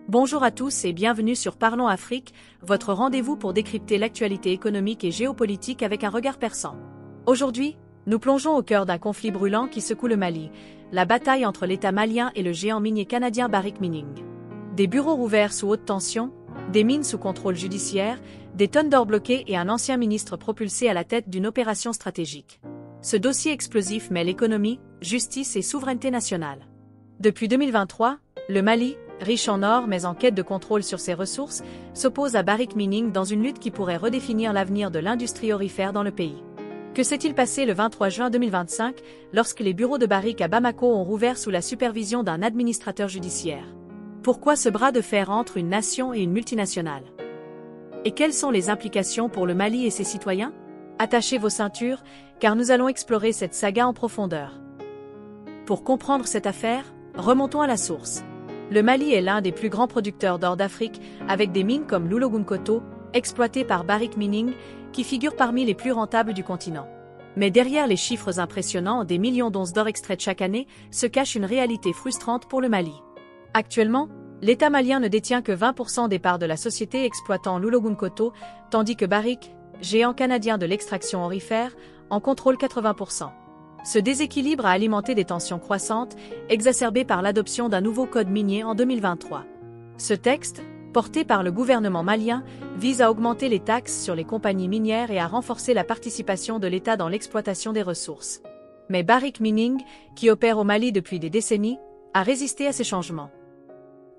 Bonjour à tous et bienvenue sur Parlons Afrique, votre rendez-vous pour décrypter l'actualité économique et géopolitique avec un regard perçant. Aujourd'hui, nous plongeons au cœur d'un conflit brûlant qui secoue le Mali, la bataille entre l'État malien et le géant minier canadien Barrick Mining. Des bureaux rouverts sous haute tension, des mines sous contrôle judiciaire, des tonnes d'or bloquées et un ancien ministre propulsé à la tête d'une opération stratégique. Ce dossier explosif mêle économie, justice et souveraineté nationale. Depuis 2023, le Mali, riche en or mais en quête de contrôle sur ses ressources, s'oppose à Barrick Mining dans une lutte qui pourrait redéfinir l'avenir de l'industrie aurifère dans le pays. Que s'est-il passé le 23 juin 2025, lorsque les bureaux de Barrick à Bamako ont rouvert sous la supervision d'un administrateur judiciaire? Pourquoi ce bras de fer entre une nation et une multinationale? Et quelles sont les implications pour le Mali et ses citoyens? Attachez vos ceintures, car nous allons explorer cette saga en profondeur. Pour comprendre cette affaire, remontons à la source. Le Mali est l'un des plus grands producteurs d'or d'Afrique, avec des mines comme l'Oulogounkoto, exploitées par Barrick Mining, qui figurent parmi les plus rentables du continent. Mais derrière les chiffres impressionnants des millions d'onces d'or extraites chaque année, se cache une réalité frustrante pour le Mali. Actuellement, l'État malien ne détient que 20% des parts de la société exploitant l'Oulogounkoto, tandis que Barrick, géant canadien de l'extraction aurifère, en contrôle 80%. Ce déséquilibre a alimenté des tensions croissantes, exacerbées par l'adoption d'un nouveau code minier en 2023. Ce texte, porté par le gouvernement malien, vise à augmenter les taxes sur les compagnies minières et à renforcer la participation de l'État dans l'exploitation des ressources. Mais Barrick Mining, qui opère au Mali depuis des décennies, a résisté à ces changements.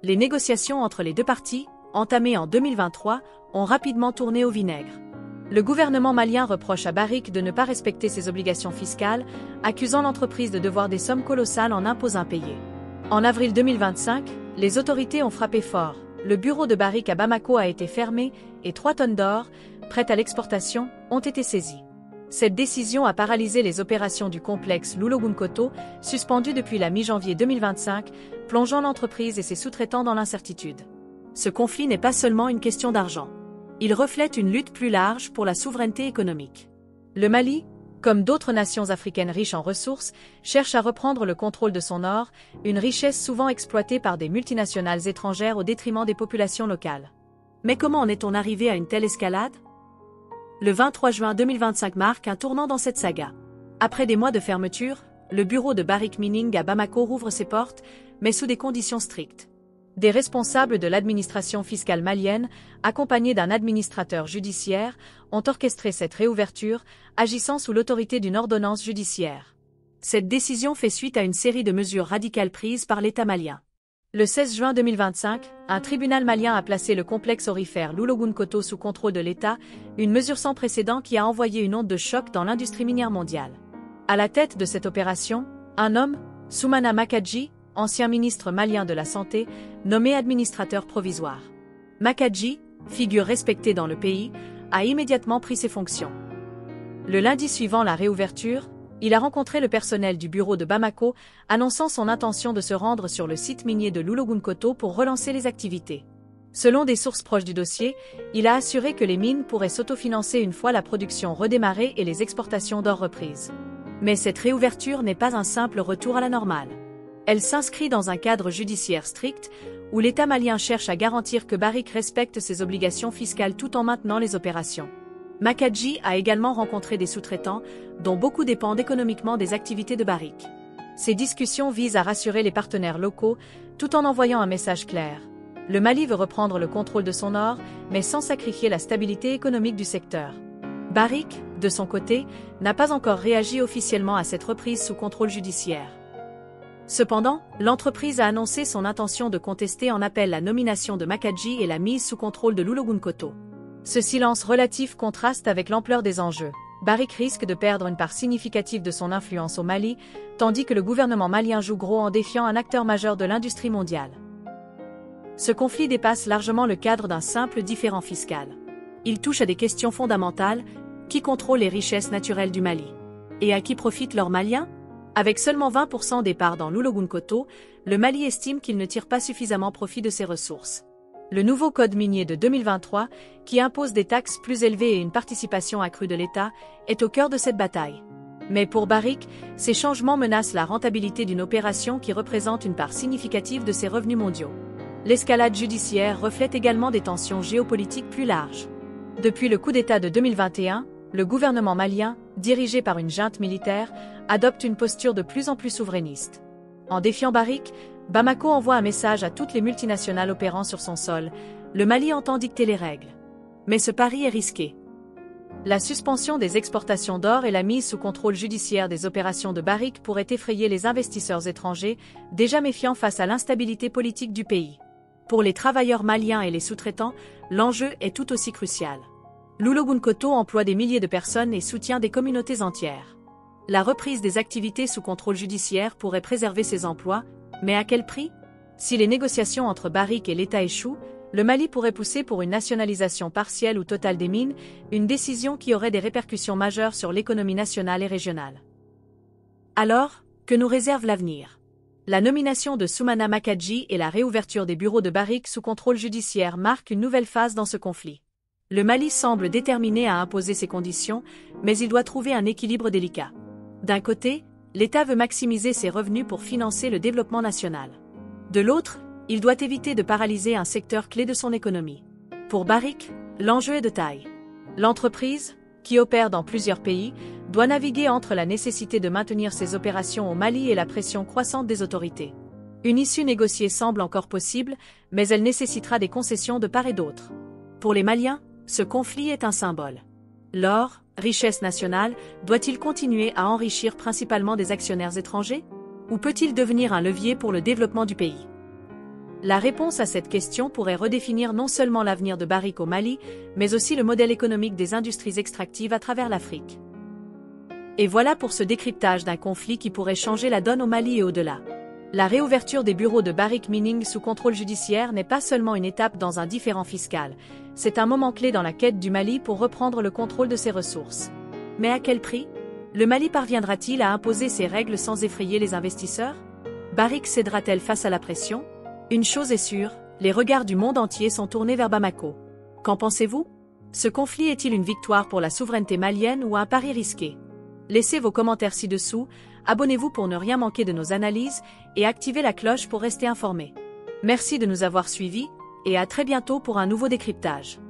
Les négociations entre les deux parties, entamées en 2023, ont rapidement tourné au vinaigre. Le gouvernement malien reproche à Barrick de ne pas respecter ses obligations fiscales, accusant l'entreprise de devoir des sommes colossales en impôts impayés. En avril 2025, les autorités ont frappé fort. Le bureau de Barrick à Bamako a été fermé et 3 tonnes d'or, prêtes à l'exportation, ont été saisies. Cette décision a paralysé les opérations du complexe l'Oulogounkoto, suspendu depuis la mi-janvier 2025, plongeant l'entreprise et ses sous-traitants dans l'incertitude. Ce conflit n'est pas seulement une question d'argent. Il reflète une lutte plus large pour la souveraineté économique. Le Mali, comme d'autres nations africaines riches en ressources, cherche à reprendre le contrôle de son or, une richesse souvent exploitée par des multinationales étrangères au détriment des populations locales. Mais comment en est-on arrivé à une telle escalade? Le 23 juin 2025 marque un tournant dans cette saga. Après des mois de fermeture, le bureau de Barrick Mining à Bamako rouvre ses portes, mais sous des conditions strictes. Des responsables de l'administration fiscale malienne, accompagnés d'un administrateur judiciaire, ont orchestré cette réouverture, agissant sous l'autorité d'une ordonnance judiciaire. Cette décision fait suite à une série de mesures radicales prises par l'État malien. Le 16 juin 2025, un tribunal malien a placé le complexe aurifère l'Oulogounkoto sous contrôle de l'État, une mesure sans précédent qui a envoyé une onde de choc dans l'industrie minière mondiale. À la tête de cette opération, un homme, Soumana Makadji, ancien ministre malien de la Santé, nommé administrateur provisoire. Makadji, figure respectée dans le pays, a immédiatement pris ses fonctions. Le lundi suivant la réouverture, il a rencontré le personnel du bureau de Bamako, annonçant son intention de se rendre sur le site minier de l'Oulogounkoto pour relancer les activités. Selon des sources proches du dossier, il a assuré que les mines pourraient s'autofinancer une fois la production redémarrée et les exportations d'or reprises. Mais cette réouverture n'est pas un simple retour à la normale. Elle s'inscrit dans un cadre judiciaire strict, où l'État malien cherche à garantir que Barrick respecte ses obligations fiscales tout en maintenant les opérations. Makadji a également rencontré des sous-traitants, dont beaucoup dépendent économiquement des activités de Barrick. Ces discussions visent à rassurer les partenaires locaux, tout en envoyant un message clair. Le Mali veut reprendre le contrôle de son or, mais sans sacrifier la stabilité économique du secteur. Barrick, de son côté, n'a pas encore réagi officiellement à cette reprise sous contrôle judiciaire. Cependant, l'entreprise a annoncé son intention de contester en appel la nomination de Makadji et la mise sous contrôle de l'Oulogounkoto. Ce silence relatif contraste avec l'ampleur des enjeux. Barrick risque de perdre une part significative de son influence au Mali, tandis que le gouvernement malien joue gros en défiant un acteur majeur de l'industrie mondiale. Ce conflit dépasse largement le cadre d'un simple différend fiscal. Il touche à des questions fondamentales: qui contrôle les richesses naturelles du Mali? Et à qui profitent leurs Maliens? Avec seulement 20% des parts dans l'Oulogounkoto, le Mali estime qu'il ne tire pas suffisamment profit de ses ressources. Le nouveau code minier de 2023, qui impose des taxes plus élevées et une participation accrue de l'État, est au cœur de cette bataille. Mais pour Barrick, ces changements menacent la rentabilité d'une opération qui représente une part significative de ses revenus mondiaux. l'escalade judiciaire reflète également des tensions géopolitiques plus larges. Depuis le coup d'État de 2021, le gouvernement malien, dirigé par une junte militaire, adopte une posture de plus en plus souverainiste. En défiant Barrick, Bamako envoie un message à toutes les multinationales opérant sur son sol: le Mali entend dicter les règles. Mais ce pari est risqué. La suspension des exportations d'or et la mise sous contrôle judiciaire des opérations de Barrick pourraient effrayer les investisseurs étrangers, déjà méfiants face à l'instabilité politique du pays. Pour les travailleurs maliens et les sous-traitants, l'enjeu est tout aussi crucial. Loulo-Gounkoto emploie des milliers de personnes et soutient des communautés entières. La reprise des activités sous contrôle judiciaire pourrait préserver ces emplois, mais à quel prix? Si les négociations entre Barrick et l'État échouent, le Mali pourrait pousser pour une nationalisation partielle ou totale des mines, une décision qui aurait des répercussions majeures sur l'économie nationale et régionale. Alors, que nous réserve l'avenir? La nomination de Soumana Makadji et la réouverture des bureaux de Barrick sous contrôle judiciaire marquent une nouvelle phase dans ce conflit. Le Mali semble déterminé à imposer ses conditions, mais il doit trouver un équilibre délicat. D'un côté, l'État veut maximiser ses revenus pour financer le développement national. De l'autre, il doit éviter de paralyser un secteur clé de son économie. Pour Barrick, l'enjeu est de taille. L'entreprise, qui opère dans plusieurs pays, doit naviguer entre la nécessité de maintenir ses opérations au Mali et la pression croissante des autorités. Une issue négociée semble encore possible, mais elle nécessitera des concessions de part et d'autre. Pour les Maliens, ce conflit est un symbole. L'or, richesse nationale, doit-il continuer à enrichir principalement des actionnaires étrangers? Ou peut-il devenir un levier pour le développement du pays? La réponse à cette question pourrait redéfinir non seulement l'avenir de Barrick au Mali, mais aussi le modèle économique des industries extractives à travers l'Afrique. Et voilà pour ce décryptage d'un conflit qui pourrait changer la donne au Mali et au-delà. La réouverture des bureaux de Barrick Mining sous contrôle judiciaire n'est pas seulement une étape dans un différend fiscal, c'est un moment clé dans la quête du Mali pour reprendre le contrôle de ses ressources. Mais à quel prix? Le Mali parviendra-t-il à imposer ses règles sans effrayer les investisseurs? Barrick cédera-t-elle face à la pression? Une chose est sûre, les regards du monde entier sont tournés vers Bamako. Qu'en pensez-vous? Ce conflit est-il une victoire pour la souveraineté malienne ou un pari risqué? Laissez vos commentaires ci-dessous, abonnez-vous pour ne rien manquer de nos analyses et activez la cloche pour rester informé. Merci de nous avoir suivis et à très bientôt pour un nouveau décryptage.